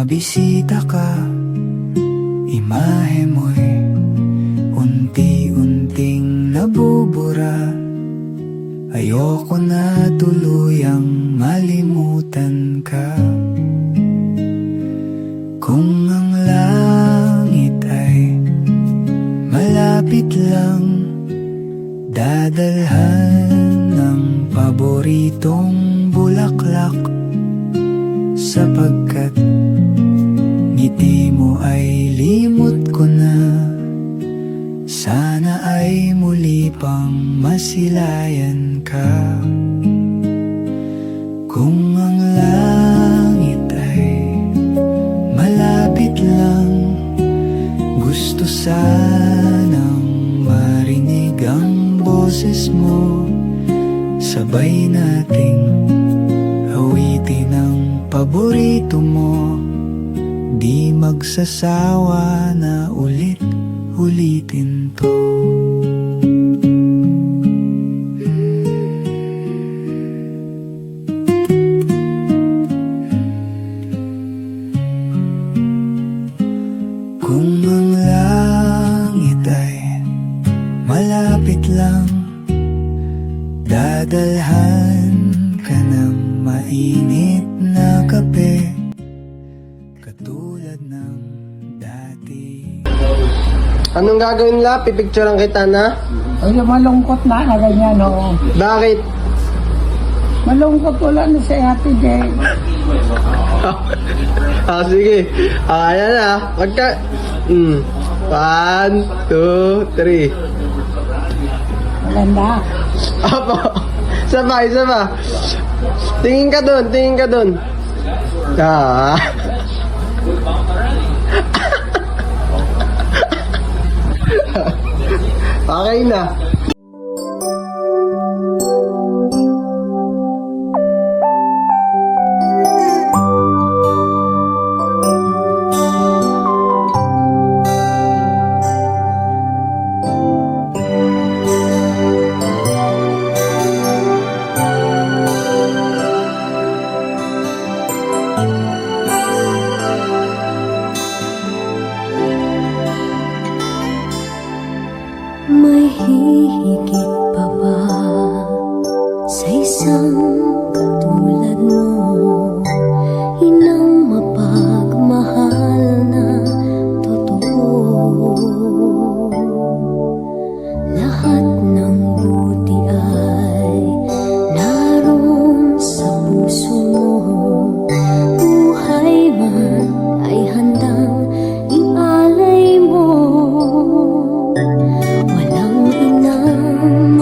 mabisita ka, imahe mo'y unti-unting nabubura. Ayoko na tuluyang malimutan ka. Kung ang langit ay malapit lang, dadalhan ng paboritong bulaklak. Sapagkat ngiti mo ay limot ko na, sana ay muli pang masilayan ka. Kung ang langit ay malapit lang, gusto sanang marinig ang boses mo. Sabay nating awitin ang paborito mo, di magsasawa na ulit-ulitin to. Kung ang langit ay malapit lang, dadalhan ka ng mainit na kape, katulad ng dati. Anong gagawin nila? Pipicturean kita na? Ay, malungkot na ganyan, oo. Bakit? Malungkot wala na si Ate Jane. Sige. Ayan na. Magka... 1, 2, 3. Maganda. Apo. Sabay. Tingin ka dun. Ah. Okay na. May hihigit pa ba sa isang katulad mo? Inang mapagmahal na totoo. Lahat ng buti ay naroon sa puso mo. Buhay man ay handang ialay mo. Walang inang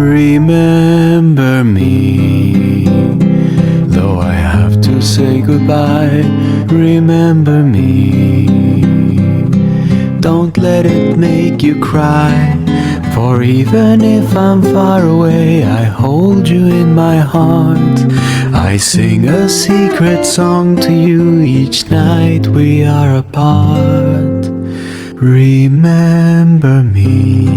Remember me, though I have to say goodbye. Remember me, don't let it make you cry. For even if I'm far away, I hold you in my heart. I sing a secret song to you each night we are apart. Remember me,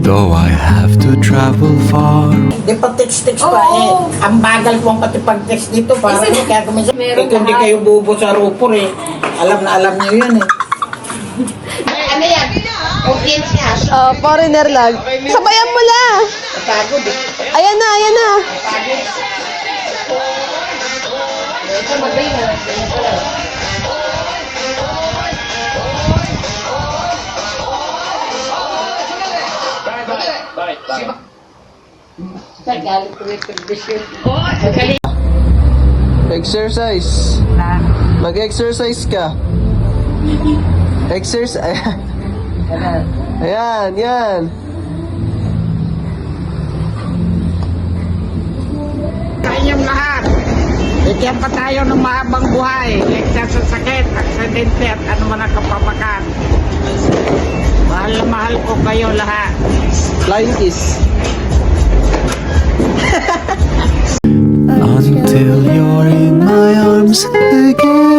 though I have to travel far. Di pa text-text pa eh. Ang bagal ko ang pati pag-text dito. Parang kaya kuminsan. Eh, kung di kayo bubo sa rupor eh. Alam na alam niyo yan eh. Ano yan? Audience niya. Foreigner lang. Sabayan mo na. Pagod eh. Ayan na, ayan na. Ito magaling na. Nagalit ko yung condition. Exercise. Mag-exercise ka. Exercise. Ayan, yan. Sa inyong lahat. Bigyan pa tayo ng mahabang buhay. Ligtas sa sakit, aksidente at ano man ang kapamakan. Mahal na mahal ko kayo lahat. Flying kiss. Until you're in my arms again.